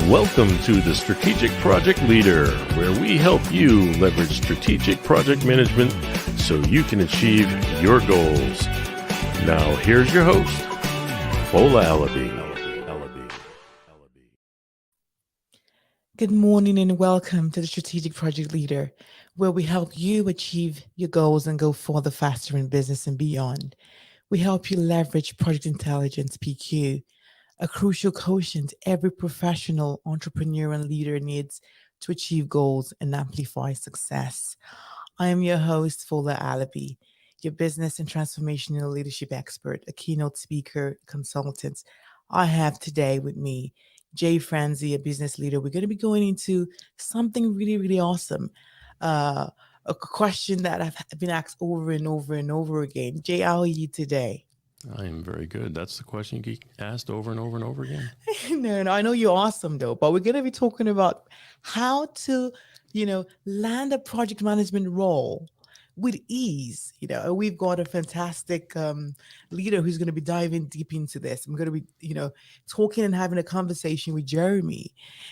Welcome to the Strategic Project Leader, where we help you leverage strategic project management so you can achieve your goals. Now, here's your host, Fola Alabi. Good morning and welcome to the Strategic Project Leader, where we help you achieve your goals and go further faster in business and beyond. We help you leverage project intelligence, PQ, a crucial quotient every professional, entrepreneur, and leader needs to achieve goals and amplify success. I am your host, Fola Alabi, your business and transformational leadership expert, a keynote speaker, consultant. I have today with me Jay Franzi, a business leader. We're going to be going into something really, really awesome. A question that I've been asked over and over and over again. Jay, how are you today? I am very good. That's the question you get asked over and over and over again. No, I know you're awesome though, but we're going to be talking about how to, land a project management role with ease. We've got a fantastic leader who's going to be diving deep into this. I'm going to be, talking and having a conversation with Jeremy.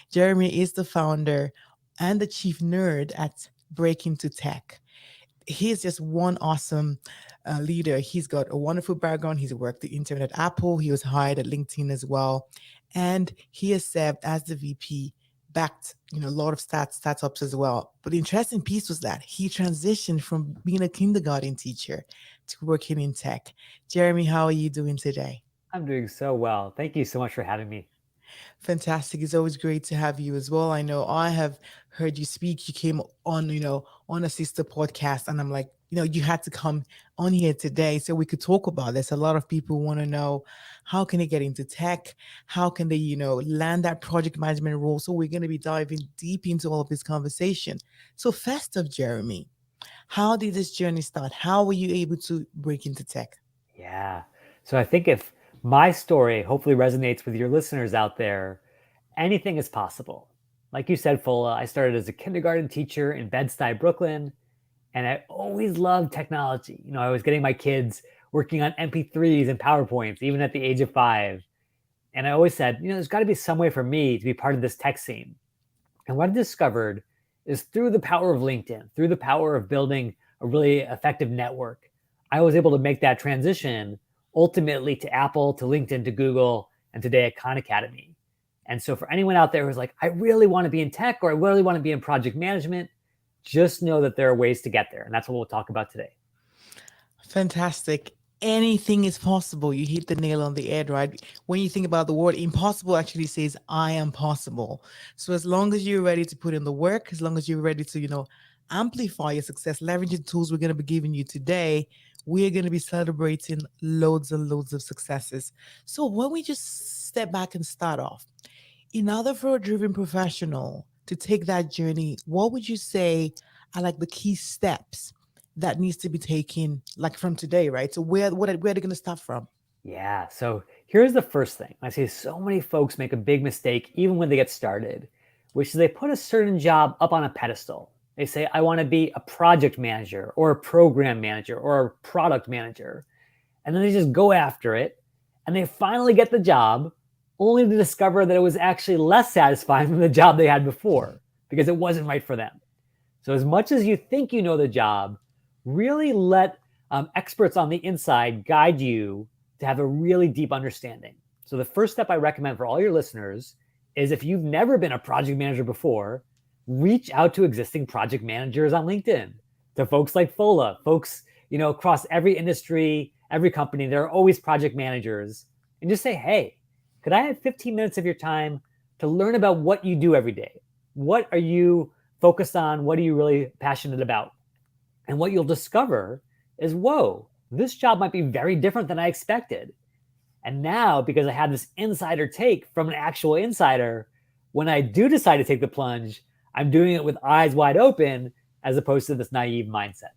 Jeremy is the founder and the chief nerd at Break Into Tech. He's just one awesome leader. He's got a wonderful background. He's worked the intern at Apple. He was hired at LinkedIn as well. And he has served as the VP, backed, a lot of startups as well. But the interesting piece was that he transitioned from being a kindergarten teacher to working in tech. Jeremy, how are you doing today? I'm doing so well. Thank you so much for having me. Fantastic. It's always great to have you as well. I know I have heard you speak. You came on, on a sister podcast, and I'm like, you had to come on here today so we could talk about this. A lot of people want to know how can they get into tech? How can they, land that project management role? So we're going to be diving deep into all of this conversation. So first off, Jeremy, how did this journey start? How were you able to break into tech? Yeah. So I think if my story hopefully resonates with your listeners out there, anything is possible. Like you said, Fola, I started as a kindergarten teacher in Bed-Stuy, Brooklyn, and I always loved technology. I was getting my kids working on MP3s and PowerPoints, even at the age of 5. And I always said, there's got to be some way for me to be part of this tech scene. And what I discovered is through the power of LinkedIn, through the power of building a really effective network, I was able to make that transition ultimately to Apple, to LinkedIn, to Google, and today at Khan Academy. And so for anyone out there who's like, I really want to be in tech, or I really want to be in project management, just know that there are ways to get there. And that's what we'll talk about today. Fantastic. Anything is possible. You hit the nail on the head, right? When you think about the word impossible, actually says I am possible. So as long as you're ready to put in the work, as long as you're ready to, amplify your success, leveraging the tools we're going to be giving you today, we're going to be celebrating loads and loads of successes. So when we just step back and start off, in order for a driven professional to take that journey, what would you say are like the key steps that needs to be taken, like from today, right? So where are they going to start from? Yeah. So here's the first thing. I see so many folks make a big mistake even when they get started, which is they put a certain job up on a pedestal. They say, I want to be a project manager or a program manager or a product manager. And then they just go after it and they finally get the job only to discover that it was actually less satisfying than the job they had before because it wasn't right for them. So as much as you think you know the job, really let experts on the inside guide you to have a really deep understanding. So the first step I recommend for all your listeners is if you've never been a project manager before, reach out to existing project managers on LinkedIn, to folks like Fola, folks, across every industry, every company, there are always project managers, and just say, hey, could I have 15 minutes of your time to learn about what you do every day? What are you focused on? What are you really passionate about? And what you'll discover is, whoa, this job might be very different than I expected. And now, because I have this insider take from an actual insider, when I do decide to take the plunge, I'm doing it with eyes wide open as opposed to this naive mindset.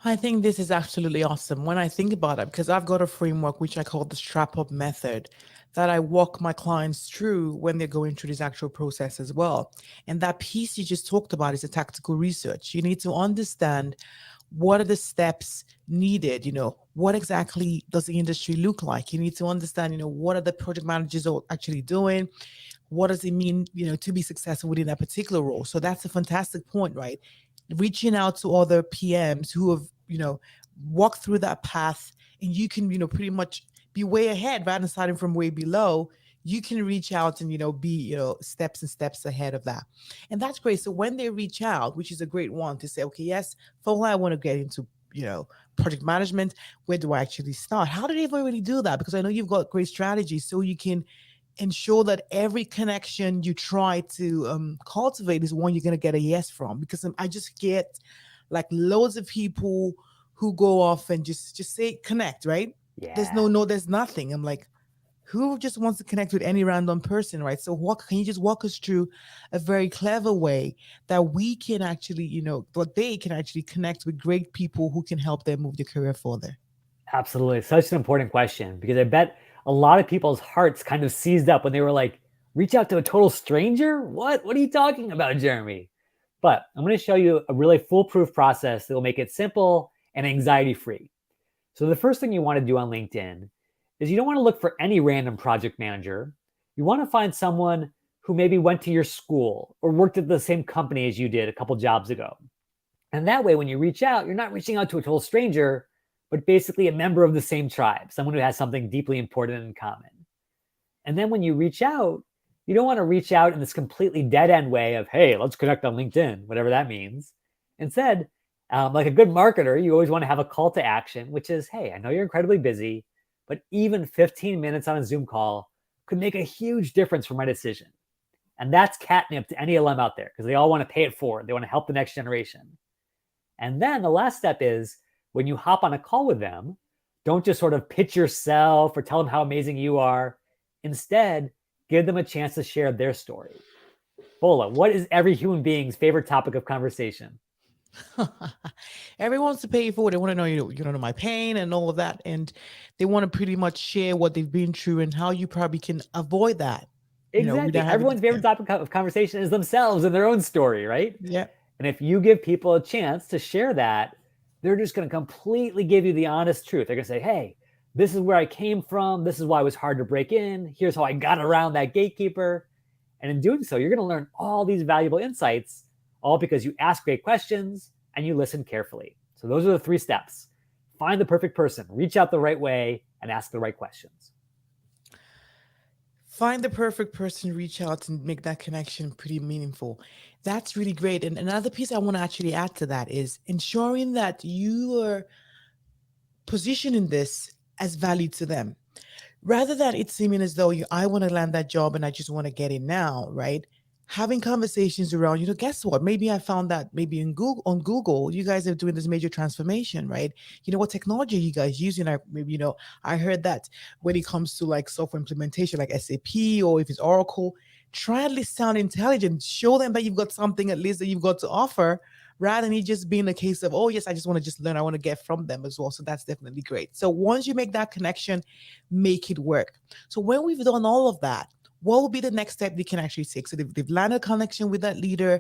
I think this is absolutely awesome when I think about it, because I've got a framework which I call the strap up method that I walk my clients through when they're going through this actual process as well. And that piece you just talked about is a tactical research. You need to understand what are the steps needed? What exactly does the industry look like? You need to understand, what are the project managers are actually doing? What does it mean, to be successful within that particular role? So that's a fantastic point, right? Reaching out to other PMs who have, walked through that path, and you can, pretty much be way ahead rather than starting from way below. You can reach out and, be, steps and steps ahead of that. And that's great. So when they reach out, which is a great one to say, okay, yes, for I want to get into, project management, where do I actually start? How do they really do that? Because I know you've got great strategies so you can ensure that every connection you try to cultivate is one you're going to get a yes from. Because I just get like loads of people who go off and just say connect, right? There's Yeah. no, there's nothing. I'm like, who just wants to connect with any random person, right? So what can you just walk us through a very clever way that we can actually, that they can actually connect with great people who can help them move their career further? Absolutely. Such an important question, because I bet a lot of people's hearts kind of seized up when they were like, reach out to a total stranger? What? What are you talking about, Jeremy? But I'm going to show you a really foolproof process that will make it simple and anxiety free. So the first thing you want to do on LinkedIn is you don't want to look for any random project manager. You want to find someone who maybe went to your school or worked at the same company as you did a couple jobs ago. And that way, when you reach out, you're not reaching out to a total stranger, but basically a member of the same tribe, someone who has something deeply important in common. And then when you reach out, you don't want to reach out in this completely dead end way of, hey, let's connect on LinkedIn, whatever that means. Instead, like a good marketer, you always want to have a call to action, which is, hey, I know you're incredibly busy, but even 15 minutes on a Zoom call could make a huge difference for my decision. And that's catnip to any LM out there, because they all want to pay it forward. They want to help the next generation. And then the last step is, when you hop on a call with them, don't just sort of pitch yourself or tell them how amazing you are. Instead, give them a chance to share their story. Bola, what is every human being's favorite topic of conversation? Everyone wants to pay it forward. They want to know, you don't know my pain and all of that. And they want to pretty much share what they've been through and how you probably can avoid that. Exactly. Without having Everyone's favorite topic of conversation is themselves and their own story, right? Yeah. And if you give people a chance to share that, they're just going to completely give you the honest truth. They're going to say, hey, this is where I came from. This is why it was hard to break in. Here's how I got around that gatekeeper. And in doing so, you're going to learn all these valuable insights, all because you ask great questions and you listen carefully. So those are the 3 steps. Find the perfect person, reach out the right way, and ask the right questions. Find the perfect person, reach out, and make that connection pretty meaningful. That's really great. And another piece I want to actually add to that is ensuring that you are positioning this as value to them, rather than it seeming as though I want to land that job and I just want to get in now, right? Having conversations around, guess what? Maybe I found that maybe on Google, you guys are doing this major transformation, right? What technology are you guys using? I heard that when it comes to like software implementation, like SAP, or if it's Oracle, try at least sound intelligent. Show them that you've got something at least that you've got to offer, rather than it just being a case of, oh yes, I just want to just learn. I want to get from them as well. So that's definitely great. So once you make that connection, make it work. So when we've done all of that, what will be the next step they can actually take? So they've landed a connection with that leader,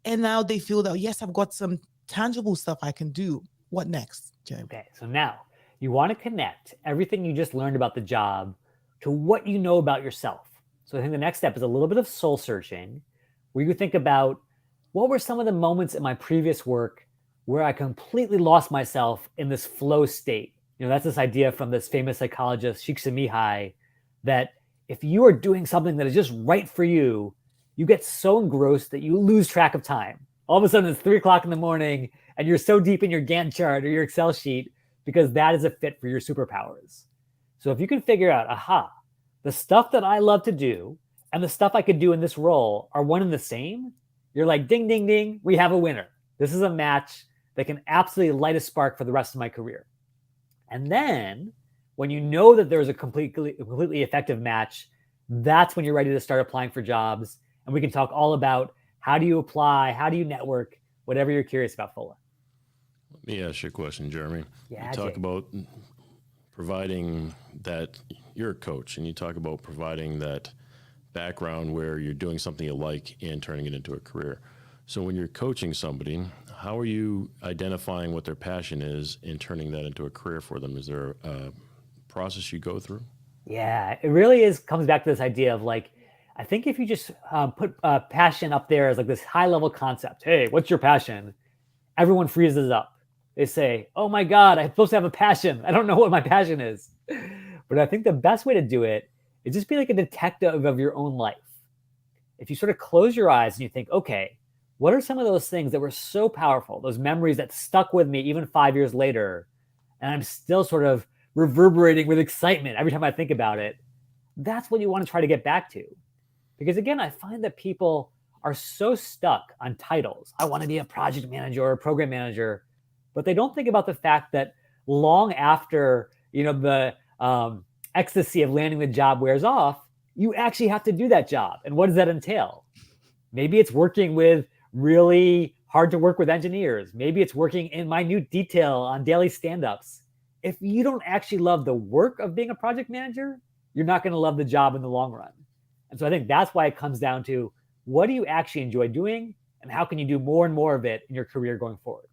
and now they feel that, yes, I've got some tangible stuff I can do. What next, Jim? Okay, so now you want to connect everything you just learned about the job to what you know about yourself. So I think the next step is a little bit of soul searching, where you think about, what were some of the moments in my previous work where I completely lost myself in this flow state? That's this idea from this famous psychologist, Csikszentmihalyi, that if you are doing something that is just right for you, you get so engrossed that you lose track of time. All of a sudden it's 3:00 in the morning and you're so deep in your Gantt chart or your Excel sheet because that is a fit for your superpowers. So if you can figure out, the stuff that I love to do and the stuff I could do in this role are one and the same, you're like, ding, ding, ding, we have a winner. This is a match that can absolutely light a spark for the rest of my career. And then when you know that there's a completely effective match, that's when you're ready to start applying for jobs. And we can talk all about how do you apply, how do you network, whatever you're curious about, Fola. Let me ask you a question, Jeremy. Yeah, you talk Jay. about providing that, you're a coach, and you talk about providing that background where you're doing something you like and turning it into a career. So when you're coaching somebody, how are you identifying what their passion is and turning that into a career for them? Is there a process you go through? Yeah, it really is comes back to this idea of like, I think if you just put passion up there as like this high level concept, hey, what's your passion? Everyone freezes up. They say, oh my God, I'm supposed to have a passion. I don't know what my passion is. But I think the best way to do it is just be like a detective of your own life. If you sort of close your eyes and you think, okay, what are some of those things that were so powerful, those memories that stuck with me even 5 years later, and I'm still sort of reverberating with excitement every time I think about it? That's what you want to try to get back to. Because again, I find that people are so stuck on titles. I want to be a project manager or a program manager, but they don't think about the fact that long after the ecstasy of landing the job wears off, you actually have to do that job. And what does that entail? Maybe it's working with really hard to work with engineers. Maybe it's working in minute detail on daily stand-ups. If you don't actually love the work of being a project manager, you're not going to love the job in the long run. And so I think that's why it comes down to, what do you actually enjoy doing, and how can you do more and more of it in your career going forward?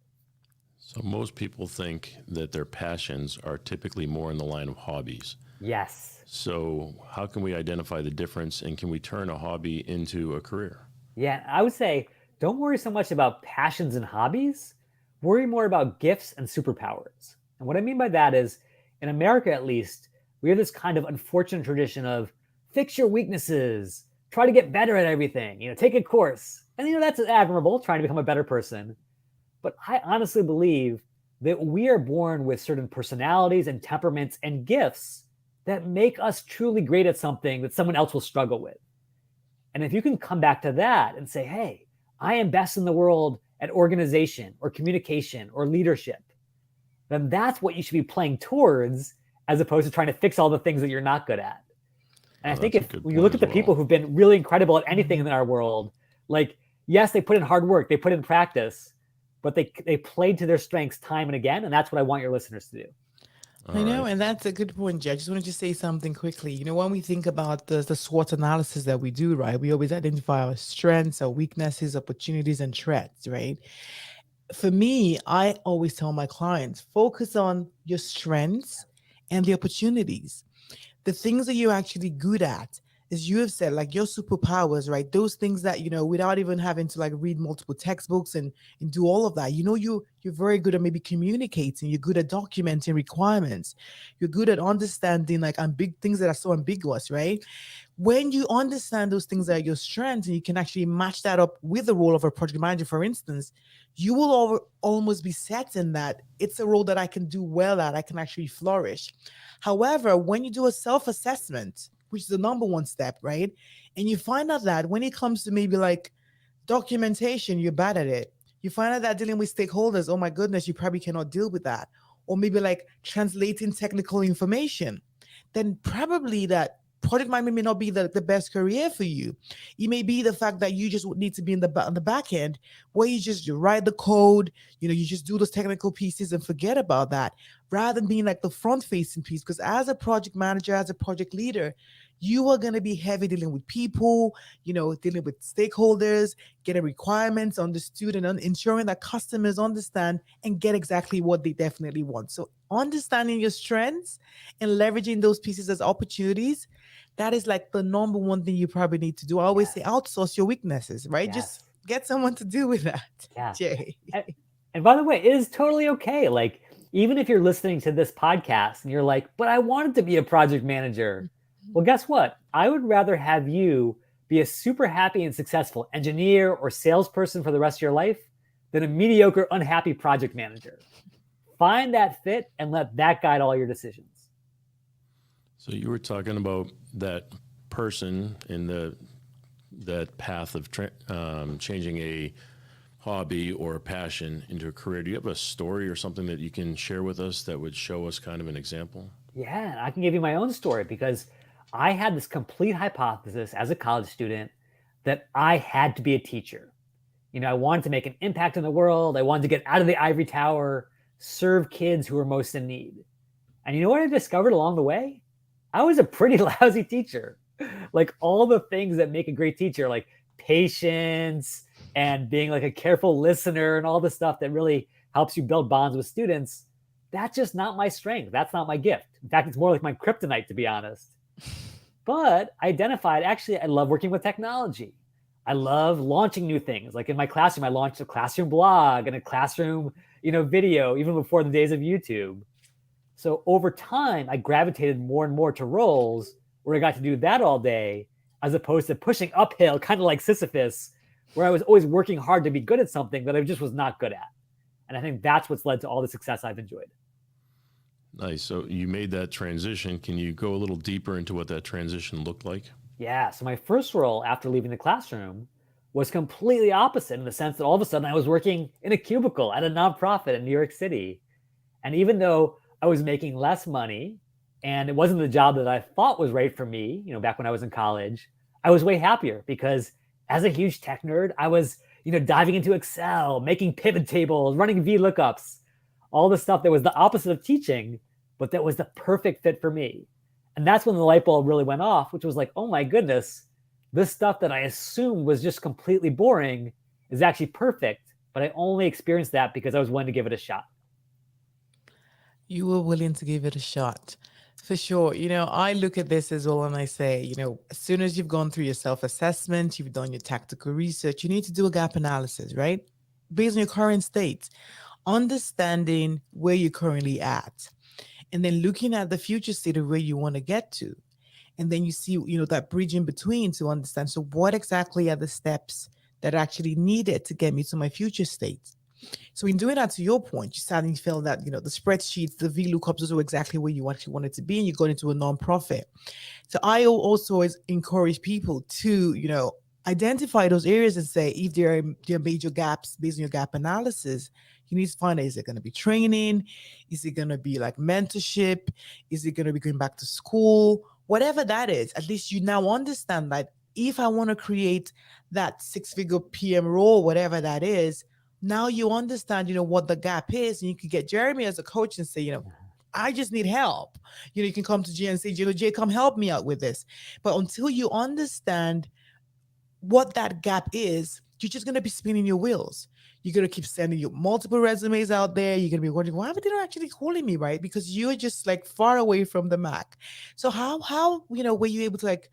So most people think that their passions are typically more in the line of hobbies. Yes. So how can we identify the difference, and can we turn a hobby into a career? Yeah, I would say don't worry so much about passions and hobbies. Worry more about gifts and superpowers. And what I mean by that is, in America at least, we have this kind of unfortunate tradition of fix your weaknesses, try to get better at everything, take a course. And that's admirable, trying to become a better person. But I honestly believe that we are born with certain personalities and temperaments and gifts that make us truly great at something that someone else will struggle with. And if you can come back to that and say, hey, I am best in the world at organization or communication or leadership, then that's what you should be playing towards, as opposed to trying to fix all the things that you're not good at. And I think if you look at the people who've been really incredible at anything in our world, like, yes, they put in hard work, they put in practice, but they played to their strengths time and again. And that's what I want your listeners to do. I know, and that's a good point, Jay. I just wanted to say something quickly. When we think about the SWOT analysis that we do, right, we always identify our strengths, our weaknesses, opportunities, and threats, right? For me, I always tell my clients, focus on your strengths and the opportunities. The things that you're actually good at, as you have said, like your superpowers, right? Those things that, without even having to like read multiple textbooks and do all of that, you're very good at maybe communicating, you're good at documenting requirements, you're good at understanding like big things that are so ambiguous, right? When you understand those things that are your strengths and you can actually match that up with the role of a project manager, for instance, you will almost be certain that it's a role that I can do well at, I can actually flourish. However, when you do a self-assessment, which is the number one step, right? And you find out that when it comes to maybe like documentation, you're bad at it. You find out that dealing with stakeholders, oh my goodness, you probably cannot deal with that. Or maybe like translating technical information, then probably that project management may not be the best career for you. It may be the fact that you just need to be on the back end, where you write the code, you just do those technical pieces and forget about that, rather than being like the front facing piece. Because as a project manager, as a project leader, you are going to be heavy dealing with people, dealing with stakeholders, getting requirements understood, and ensuring that customers understand and get exactly what they definitely want. So understanding your strengths and leveraging those pieces as opportunities, that is like the number one thing you probably need to do. I always say outsource your weaknesses, right? Yes. Just get someone to deal with that. Yeah. Jay. And by the way, it is totally okay. Like, even if you're listening to this podcast and you're like, but I wanted to be a project manager. Well, guess what? I would rather have you be a super happy and successful engineer or salesperson for the rest of your life than a mediocre, unhappy project manager. Find that fit and let that guide all your decisions. So you were talking about that person in that path of changing a hobby or a passion into a career. Do you have a story or something that you can share with us that would show us kind of an example? Yeah, I can give you my own story, because I had this complete hypothesis as a college student that I had to be a teacher. I wanted to make an impact in the world. I wanted to get out of the ivory tower, serve kids who were most in need. And you know what I discovered along the way? I was a pretty lousy teacher. Like, all the things that make a great teacher, like patience, and being like a careful listener and all the stuff that really helps you build bonds with students, that's just not my strength. That's not my gift. In fact, it's more like my kryptonite, to be honest. But I identified, actually, I love working with technology. I love launching new things. Like in my classroom, I launched a classroom blog and a classroom, video, even before the days of YouTube. So over time, I gravitated more and more to roles where I got to do that all day, as opposed to pushing uphill, kind of like Sisyphus, where I was always working hard to be good at something that I just was not good at. And I think that's what's led to all the success I've enjoyed. Nice. So you made that transition. Can you go a little deeper into what that transition looked like? Yeah. So my first role after leaving the classroom was completely opposite, in the sense that all of a sudden I was working in a cubicle at a nonprofit in New York City. And even though I was making less money and it wasn't the job that I thought was right for me, back when I was in college, I was way happier because as a huge tech nerd, I was, diving into Excel, making pivot tables, running VLOOKUPs, all the stuff that was the opposite of teaching, but that was the perfect fit for me. And that's when the light bulb really went off, which was like, oh my goodness, this stuff that I assumed was just completely boring is actually perfect. But I only experienced that because I was willing to give it a shot. You were willing to give it a shot. For sure. I look at this as well and I say, as soon as you've gone through your self-assessment, you've done your tactical research, you need to do a gap analysis, right? Based on your current state, understanding where you're currently at, and then looking at the future state of where you want to get to. And then you see, that bridge in between to understand. So what exactly are the steps that are actually needed to get me to my future state? So in doing that, to your point, you starting to feel that, the spreadsheets, the VLOOKUPs, those are exactly where you actually wanted to be, and you got into a nonprofit. So I also always encourage people to, identify those areas and say, if there are major gaps based on your gap analysis, you need to find out, is it going to be training? Is it going to be like mentorship? Is it going to be going back to school? Whatever that is, at least you now understand that if I want to create that 6-figure PM role, whatever that is, now you understand, what the gap is, and you can get Jeremy as a coach and say, I just need help. You can come to Jay and say, Jay, come help me out with this. But until you understand what that gap is, you're just going to be spinning your wheels. You're going to keep sending your multiple resumes out there. You're going to be wondering, why are they not actually calling me, right? Because you're just like far away from the mark. So how were you able to like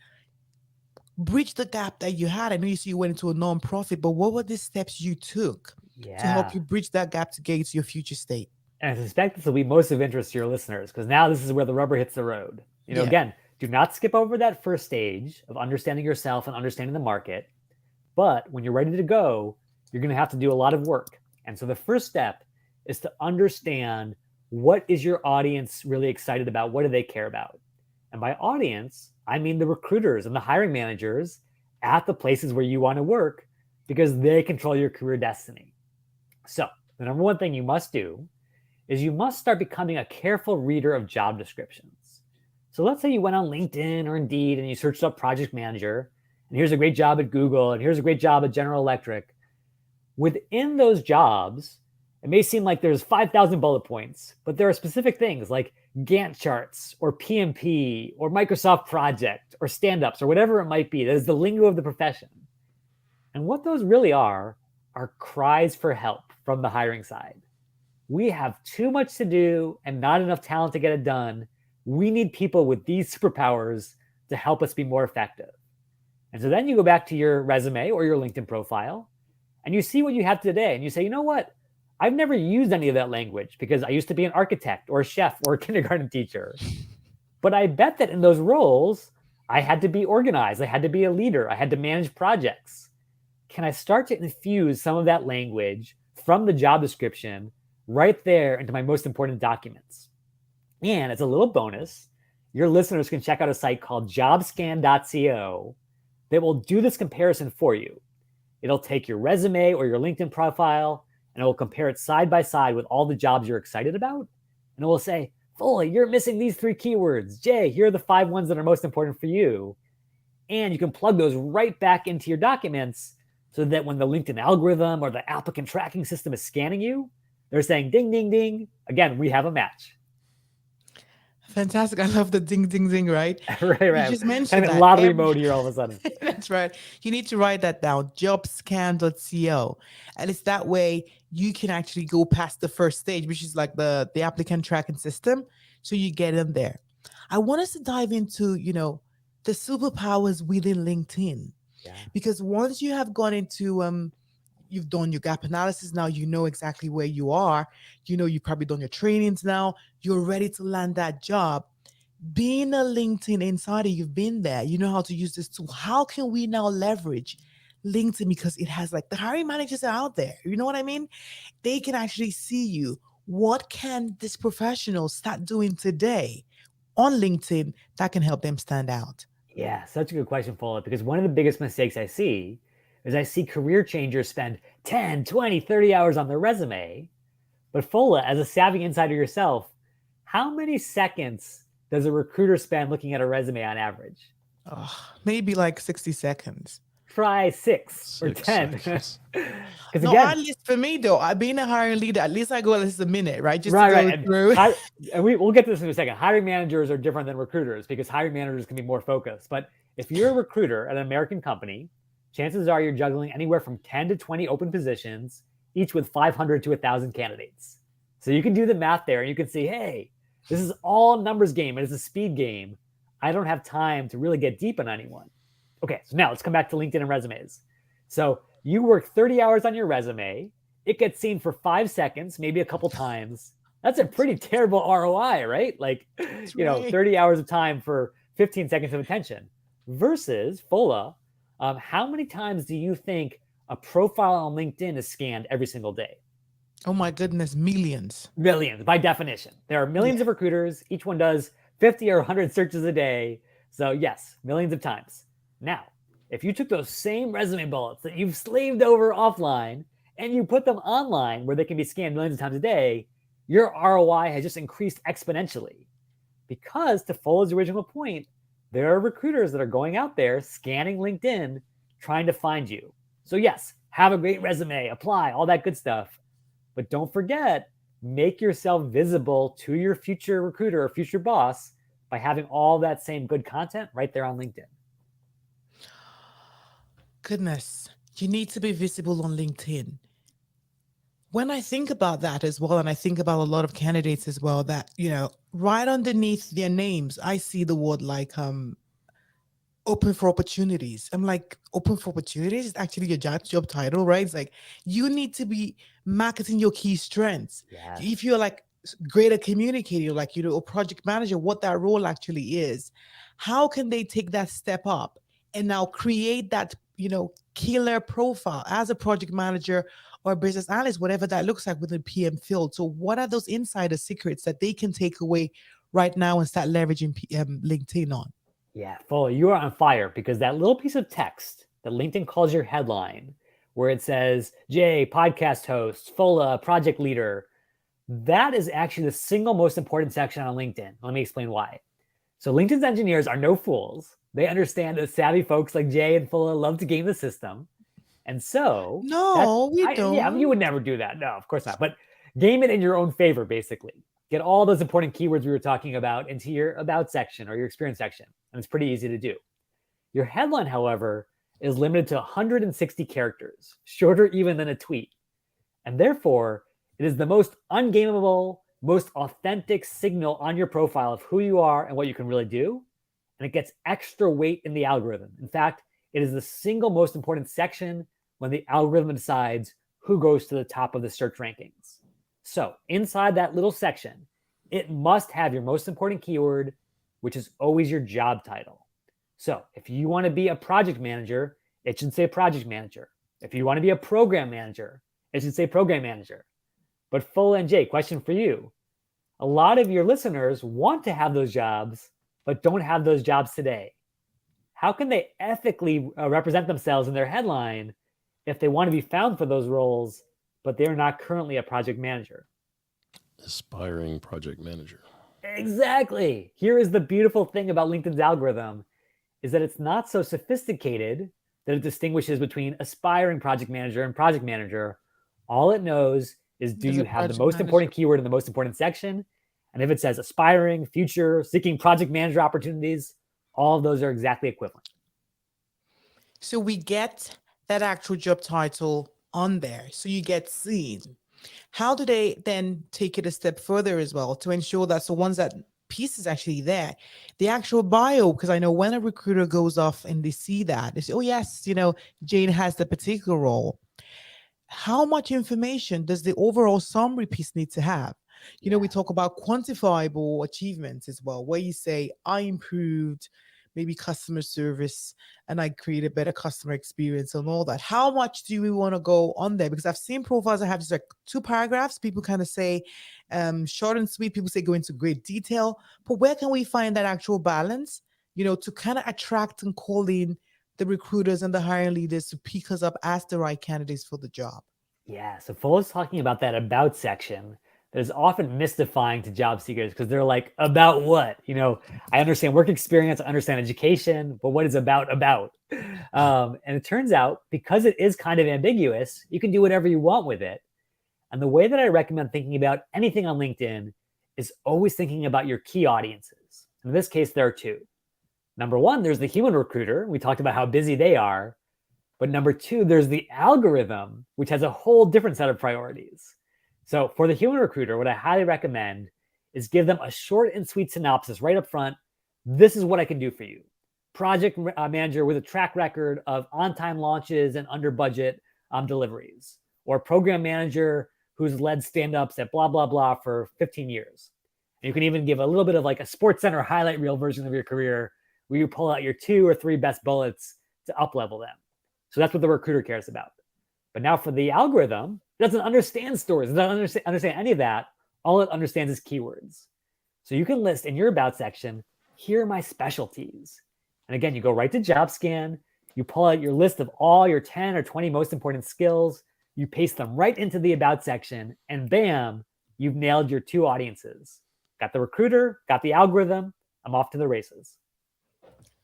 bridge the gap that you had? I know you see you went into a nonprofit, but what were the steps you took to help you bridge that gap to get to your future state? And I suspect this will be most of interest to your listeners, because now this is where the rubber hits the road. Again, do not skip over that first stage of understanding yourself and understanding the market. But when you're ready to go, you're going to have to do a lot of work. And so the first step is to understand, what is your audience really excited about? What do they care about? And by audience, I mean the recruiters and the hiring managers at the places where you want to work, because they control your career destiny. So the number one thing you must do is you must start becoming a careful reader of job descriptions. So let's say you went on LinkedIn or Indeed and you searched up project manager, and here's a great job at Google, and here's a great job at General Electric. Within those jobs, it may seem like there's 5,000 bullet points, but there are specific things like Gantt charts or PMP or Microsoft Project or stand-ups or whatever it might be. That is the lingo of the profession. And what those really are cries for help from the hiring side. We have too much to do and not enough talent to get it done. We need people with these superpowers to help us be more effective. And so then you go back to your resume or your LinkedIn profile and you see what you have today and you say, you know what? I've never used any of that language because I used to be an architect or a chef or a kindergarten teacher. But I bet that in those roles, I had to be organized. I had to be a leader. I had to manage projects. Can I start to infuse some of that language from the job description right there into my most important documents? And as a little bonus, your listeners can check out a site called jobscan.co that will do this comparison for you. It'll take your resume or your LinkedIn profile and it will compare it side by side with all the jobs you're excited about. And it will say, Foley, you're missing these 3 keywords. Jay, here are the 5 ones that are most important for you. And you can plug those right back into your documents so that when the LinkedIn algorithm or the applicant tracking system is scanning you, they're saying, ding, ding, ding. Again, we have a match. Fantastic. I love the ding, ding, ding, right? Right, You right. just Kind mentioned of in that. lottery mode here all of a sudden. That's right. You need to write that down, jobscan.co. And it's that way you can actually go past the first stage, which is like the applicant tracking system. So you get in there. I want us to dive into, the superpowers within LinkedIn. Yeah. Because once you have gone into you've done your gap analysis, now you know exactly where you are, you've probably done your trainings, now you're ready to land that job. Being a LinkedIn insider, you've been there, you know how to use this tool. How can we now leverage LinkedIn? Because it has, like, the hiring managers are out there, you know what I mean? They can actually see you. What can this professional start doing today on LinkedIn that can help them stand out? Yeah, such a good question, Fola, because one of the biggest mistakes I see is I see career changers spend 10, 20, 30 hours on their resume. But Fola, as a savvy insider yourself, how many seconds does a recruiter spend looking at a resume on average? Maybe like 60 seconds. Try 6 or 6 10. seconds. Because No, again, at least for me though, I've been a hiring leader. At least I go at least a minute, right? Just to right, go right. through. And we'll get to this in a second. Hiring managers are different than recruiters because hiring managers can be more focused. But if you're a recruiter at an American company, chances are you're juggling anywhere from 10 to 20 open positions, each with 500 to 1,000 candidates. So you can do the math there and you can see, hey, this is all numbers game and it's a speed game. I don't have time to really get deep on anyone. Okay, so now let's come back to LinkedIn and resumes. So you work 30 hours on your resume. It gets seen for 5 seconds, maybe a couple times. That's a pretty terrible ROI, right? Like, Right. 30 hours of time for 15 seconds of attention versus Fola. How many times do you think a profile on LinkedIn is scanned every single day? Oh my goodness, millions. Millions, by definition. There are millions Yeah. of recruiters. Each one does 50 or 100 searches a day. So yes, millions of times. Now, if you took those same resume bullets that you've slaved over offline and you put them online where they can be scanned millions of times a day, your ROI has just increased exponentially. Because, to Fola's original point, there are recruiters that are going out there scanning LinkedIn trying to find you. So yes, have a great resume, apply, all that good stuff. But don't forget, make yourself visible to your future recruiter or future boss by having all that same good content right there on LinkedIn. Goodness, you need to be visible on LinkedIn. When I think about that as well, and I think about a lot of candidates as well, that, right underneath their names, I see the word like open for opportunities. I'm like, open for opportunities is actually your job title, right? It's like you need to be marketing your key strengths. Yes. If you're like greater communicator, like, a project manager, what that role actually is, how can they take that step up and now create that, killer profile as a project manager or a business analyst, whatever that looks like within PM field. So what are those insider secrets that they can take away right now and start leveraging LinkedIn on? Yeah, Foley, you are on fire because that little piece of text that LinkedIn calls your headline, where it says, Jay, podcast host, Fola, project leader, that is actually the single most important section on LinkedIn. Let me explain why. So LinkedIn's engineers are no fools. They understand that savvy folks like Jay and Fola love to game the system. And so No, we yeah, don't. you would never do that. No, of course not. But game it in your own favor, basically. Get all those important keywords we were talking about into your about section or your experience section. And it's pretty easy to do. Your headline, however, is limited to 160 characters, shorter even than a tweet. And therefore, it is the most ungameable, most authentic signal on your profile of who you are and what you can really do. And it gets extra weight in the algorithm. In fact, it is the single most important section when the algorithm decides who goes to the top of the search rankings. So inside that little section, it must have your most important keyword, which is always your job title. So if you want to be a project manager, it should say project manager. If you want to be a program manager, it should say program manager. But Fola and Jay, question for you. A lot of your listeners want to have those jobs, but don't have those jobs today. How can they ethically represent themselves in their headline if they want to be found for those roles, but they're not currently a project manager? Aspiring project manager. Exactly. Here is the beautiful thing about LinkedIn's algorithm is that it's not so sophisticated that it distinguishes between aspiring project manager and project manager. All it knows is, do As you a have the project most manager. important keyword in the most important section? And if it says aspiring, future, seeking project manager opportunities, all of those are exactly equivalent. So we get that actual job title on there. So you get seen. How do they then take it a step further as well to ensure that so once that piece is actually there, the actual bio, because I know when a recruiter goes off and they see that, they say, oh, yes, Jane has the particular role. How much information does the overall summary piece need to have? We talk about quantifiable achievements as well, where you say, I improved maybe customer service and I created better customer experience and all that. How much do we want to go on there? Because I've seen profiles that have just like 2 paragraphs. People kind of say short and sweet. People say go into great detail. But where can we find that actual balance, to kind of attract and call in the recruiters and the hiring leaders to pick us up as the right candidates for the job? Yeah, so Full is talking about that about section that is often mystifying to job seekers because they're like, about what? I understand work experience, I understand education, but what is about? And it turns out, because it is kind of ambiguous, you can do whatever you want with it. And the way that I recommend thinking about anything on LinkedIn is always thinking about your key audiences. In this case, there are 2. Number 1, there's the human recruiter. We talked about how busy they are. But number 2, there's the algorithm, which has a whole different set of priorities. So for the human recruiter, what I highly recommend is give them a short and sweet synopsis right up front. This is what I can do for you. Project manager with a track record of on-time launches and under budget deliveries. Or program manager who's led stand-ups at blah, blah, blah for 15 years. And you can even give a little bit of like a Sports Center highlight reel version of your career where you pull out your 2 or 3 best bullets to up-level them. So that's what the recruiter cares about. But now for the algorithm, it doesn't understand stories. It doesn't understand any of that. All it understands is keywords. So you can list in your about section, here are my specialties. And again, you go right to JobScan, you pull out your list of all your 10 or 20 most important skills, you paste them right into the about section, and bam, you've nailed your 2 audiences. Got the recruiter, got the algorithm, I'm off to the races.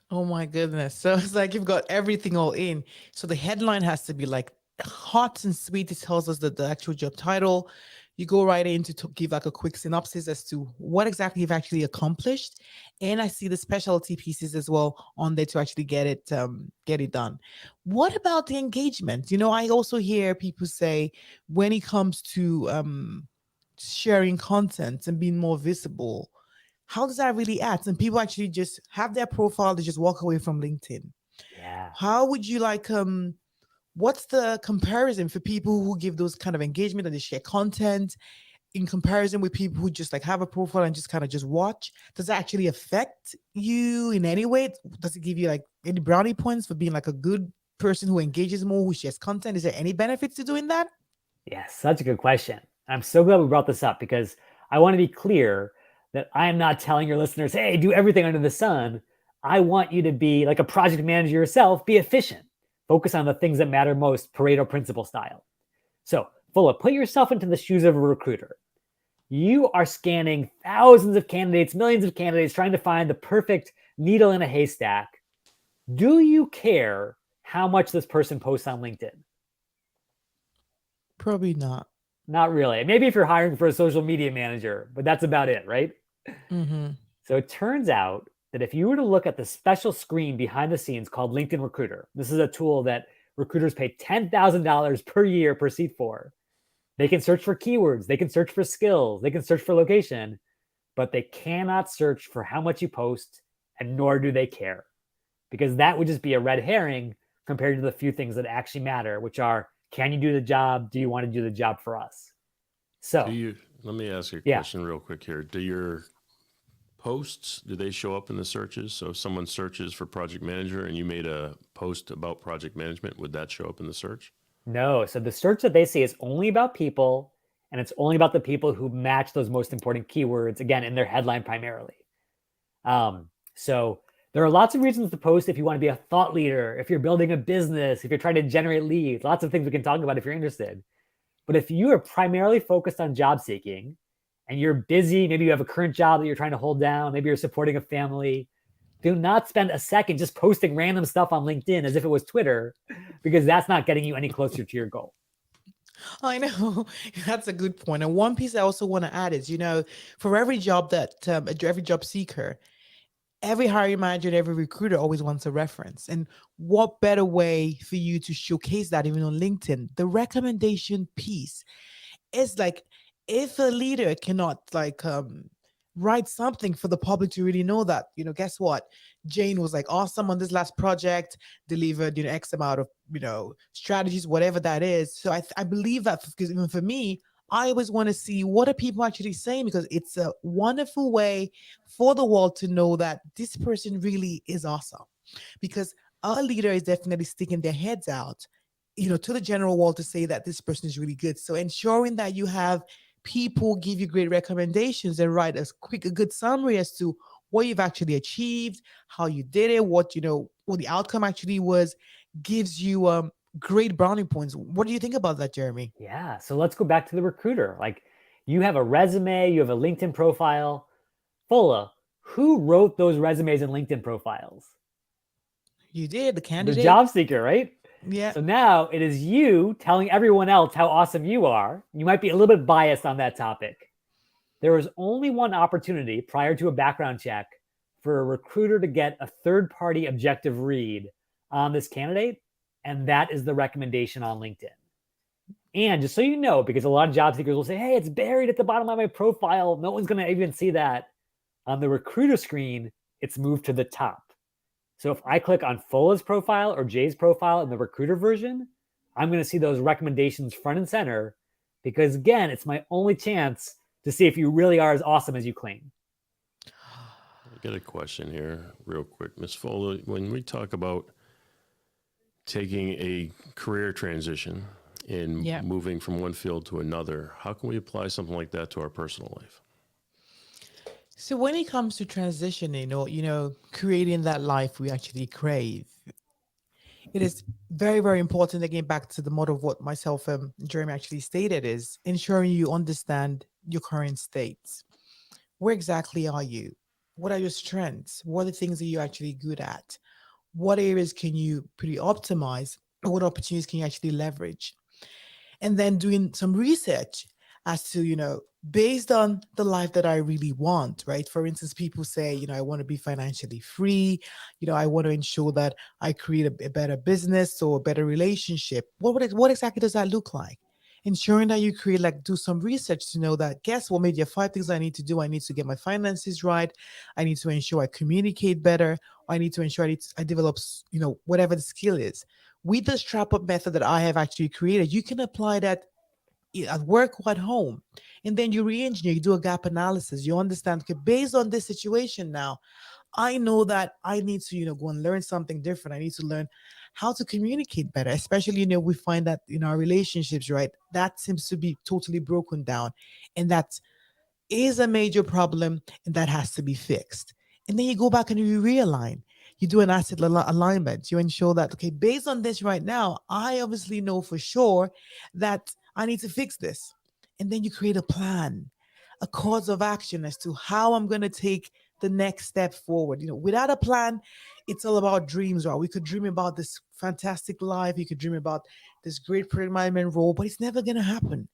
Oh my goodness. So it's like you've got everything all in. So the headline has to be like hot and sweet. It tells us that the actual job title. You go right into to give like a quick synopsis as to what exactly you've actually accomplished. And I see the specialty pieces as well on there to actually get it done. What about the engagement? I also hear people say when it comes to sharing content and being more visible, how does that really add? And people actually just have their profile, they just walk away from LinkedIn. Yeah. How would you what's the comparison for people who give those kind of engagement and they share content in comparison with people who just like have a profile and just kind of just watch? Does that actually affect you in any way? Does it give you like any brownie points for being like a good person who engages more, who shares content? Is there any benefits to doing that? Yeah, such a good question. I'm so glad we brought this up because I want to be clear that I am not telling your listeners, hey, do everything under the sun. I want you to be like a project manager yourself, be efficient, focus on the things that matter most, Pareto principle style. So, Fulla, put yourself into the shoes of a recruiter. You are scanning thousands of candidates, millions of candidates, trying to find the perfect needle in a haystack. Do you care how much this person posts on LinkedIn? Probably not. Not really. Maybe if you're hiring for a social media manager, but that's about it, right? Mm-hmm. So it turns out that if you were to look at the special screen behind the scenes called LinkedIn Recruiter, this is a tool that recruiters pay $10,000 per year per seat for. They can search for keywords, they can search for skills, they can search for location, but they cannot search for how much you post, and nor do they care. Because that would just be a red herring compared to the few things that actually matter, which are, can you do the job? Do you want to do the job for us? So let me ask you a question real quick here. Do your posts, do they show up in the searches? So if someone searches for project manager and you made a post about project management, would that show up in the search? No. So the search that they see is only about people, and it's only about the people who match those most important keywords, again, in their headline primarily. So there are lots of reasons to post if you want to be a thought leader, if you're building a business, if you're trying to generate leads, lots of things we can talk about if you're interested. But if you are primarily focused on job seeking and you're busy, maybe you have a current job that you're trying to hold down, maybe you're supporting a family, do not spend a second just posting random stuff on LinkedIn as if it was Twitter, because that's not getting you any closer to your goal. I know. That's a good point. And one piece I also want to add is, for every job every job seeker, every hiring manager and every recruiter always wants a reference. And what better way for you to showcase that even on LinkedIn? The recommendation piece is like, if a leader cannot write something for the public to really know that, guess what? Jane was like awesome on this last project, delivered, X amount of, strategies, whatever that is. So I believe that, because even for me, I always want to see what are people actually saying, because it's a wonderful way for the world to know that this person really is awesome. Because our leader is definitely sticking their heads out, to the general world to say that this person is really good. So ensuring that you have people give you great recommendations and write a good summary as to what you've actually achieved, how you did it, what the outcome actually was, gives you great brownie points. What do you think about that, Jeremy? Yeah. So let's go back to the recruiter. Like, you have a resume, you have a LinkedIn profile. Fola, who wrote those resumes and LinkedIn profiles? You did, the The candidate. job seeker, right? Yeah. So now it is you telling everyone else how awesome you are. You might be a little bit biased on that topic. There is only one opportunity prior to a background check for a recruiter to get a third-party objective read on this candidate, and that is the recommendation on LinkedIn. And just so you know, because a lot of job seekers will say, hey, it's buried at the bottom of my profile, no one's going to even see that. On the recruiter screen, it's moved to the top. So if I click on Fola's profile or Jay's profile in the recruiter version, I'm going to see those recommendations front and center, because again, it's my only chance to see if you really are as awesome as you claim. I got a question here, real quick, Miss Fola. When we talk about taking a career transition and Yeah. moving from one field to another, how can we apply something like that to our personal life? So when it comes to transitioning, or creating that life we actually crave, it is very, very important. Again, back to the model of what myself and Jeremy actually stated, is ensuring you understand your current state. Where exactly are you? What are your strengths? What are the things that you're actually good at? What areas can you pretty optimize? What opportunities can you actually leverage? And then doing some research as to, based on the life that I really want, right? For instance, people say, I want to be financially free. I want to ensure that I create a better business or a better relationship. What exactly does that look like? Ensuring that you create, like, do some research to know that, guess what, maybe there are 5 things I need to do. I need to get my finances right. I need to ensure I communicate better. Or I need to ensure I develop, whatever the skill is. With the strap up method that I have actually created, you can apply that at work or at home. And then you re-engineer, you do a gap analysis. You understand, okay, based on this situation now, I know that I need to, go and learn something different. I need to learn how to communicate better, especially, we find that in our relationships, right? That seems to be totally broken down. And that's is a major problem, and that has to be fixed. And then you go back and you realign. You do an alignment. You ensure that, okay, based on this right now, I obviously know for sure that I need to fix this. And then you create a plan, a course of action as to how I'm going to take the next step forward. Without a plan, it's all about dreams, right? We could dream about this fantastic life. You could dream about this great project management role, but it's never going to happen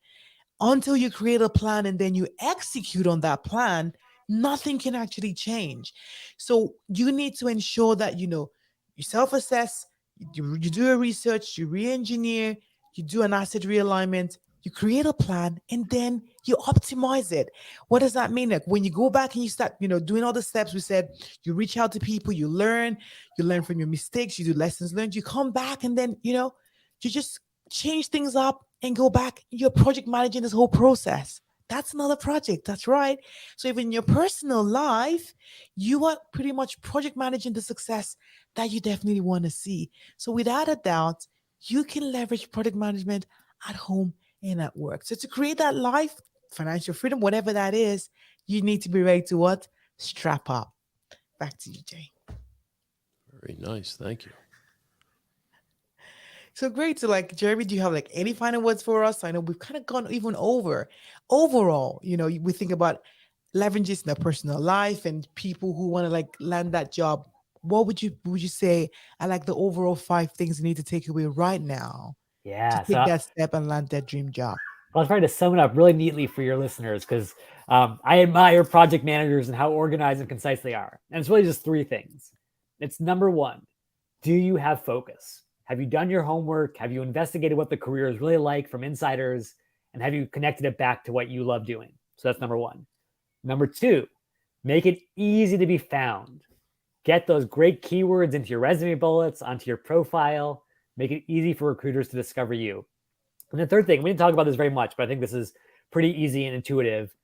until you create a plan and then you execute on that plan. Nothing can actually change. So you need to ensure that you self-assess, you do a research, you re-engineer, you do an asset realignment, you create a plan, and then you optimize it. What does that mean? Like, when you go back and you start doing all the steps we said, you reach out to people, you learn from your mistakes, you do lessons learned, you come back, and then you just change things up and go back. You're project managing this whole process. That's another project. That's right. So even in your personal life, you are pretty much project managing the success that you definitely want to see. So without a doubt, you can leverage project management at home and at work. So to create that life, financial freedom, whatever that is, you need to be ready to what? Strap up. Back to you, Jay. Very nice. Thank you. So great. So, like, Jeremy, do you have like any final words for us? I know we've kind of gone even over overall, we think about leveraging in their personal life and people who want to like land that job. What would you say are like the overall 5 things you need to take away right now? Yeah. take So that step and land that dream job? I was trying to sum it up really neatly for your listeners because I admire project managers and how organized and concise they are. And it's really just three things. It's number one, do you have focus? Have you done your homework? Have you investigated what the career is really like from insiders? And have you connected it back to what you love doing? So that's number one. Number two, make it easy to be found. Get those great keywords into your resume bullets, onto your profile. Make it easy for recruiters to discover you. And the third thing, we didn't talk about this very much, but I think this is pretty easy and intuitive.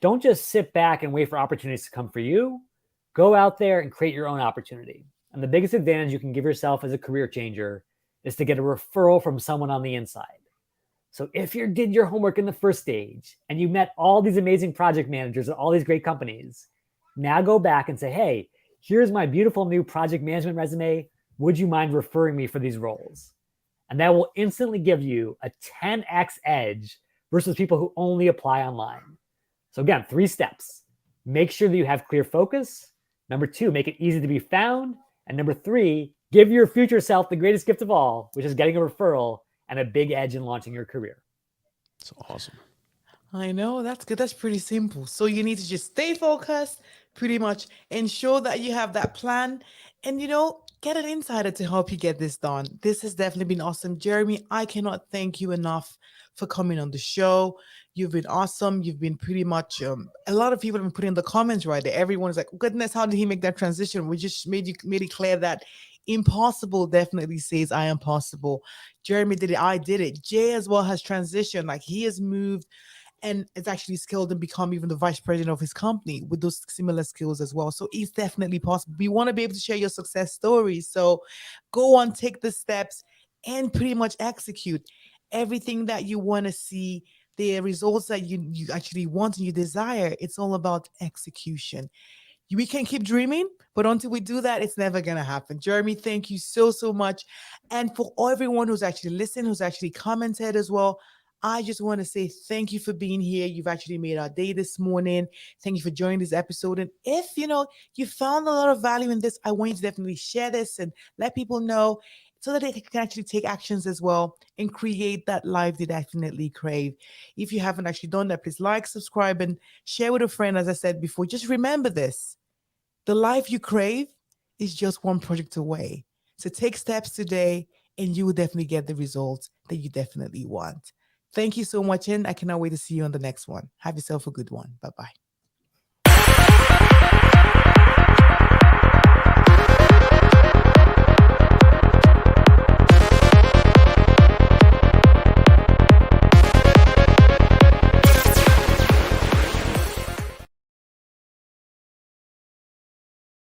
Don't just sit back and wait for opportunities to come for you. Go out there and create your own opportunity. And the biggest advantage you can give yourself as a career changer is to get a referral from someone on the inside. So if you did your homework in the first stage and you met all these amazing project managers at all these great companies, now go back and say, hey, here's my beautiful new project management resume. Would you mind referring me for these roles? And that will instantly give you a 10x edge versus people who only apply online. So again, 3 steps. Make sure that you have clear focus. Number 2, make it easy to be found. And number 3, give your future self the greatest gift of all, which is getting a referral and a big edge in launching your career. It's awesome. I know, that's good. That's pretty simple. So you need to just stay focused, pretty much ensure that you have that plan and, get an insider to help you get this done. This has definitely been awesome. Jeremy, I cannot thank you enough for coming on the show. You've been awesome. You've been pretty much, a lot of people have been putting in the comments right there. Everyone's like, goodness, how did he make that transition? We just made it clear that impossible definitely says I am possible. Jeremy did it. I did it. Jay as well has transitioned. Like he has moved and is actually skilled and become even the vice president of his company with those similar skills as well. So it's definitely possible. We want to be able to share your success stories. So go on, take the steps and pretty much execute everything that you want to see, the results that you actually want and you desire. It's all about execution. We can keep dreaming, but until we do that, it's never going to happen. Jeremy, thank you so, so much. And for everyone who's actually listened, who's actually commented as well, I just want to say thank you for being here. You've actually made our day this morning. Thank you for joining this episode. And if you found a lot of value in this, I want you to definitely share this and let people know so that they can actually take actions as well and create that life they definitely crave. If you haven't actually done that, please like, subscribe, and share with a friend. As I said before, just remember this. The life you crave is just one project away. So take steps today and you will definitely get the results that you definitely want. Thank you so much, and I cannot wait to see you on the next one. Have yourself a good one. Bye bye.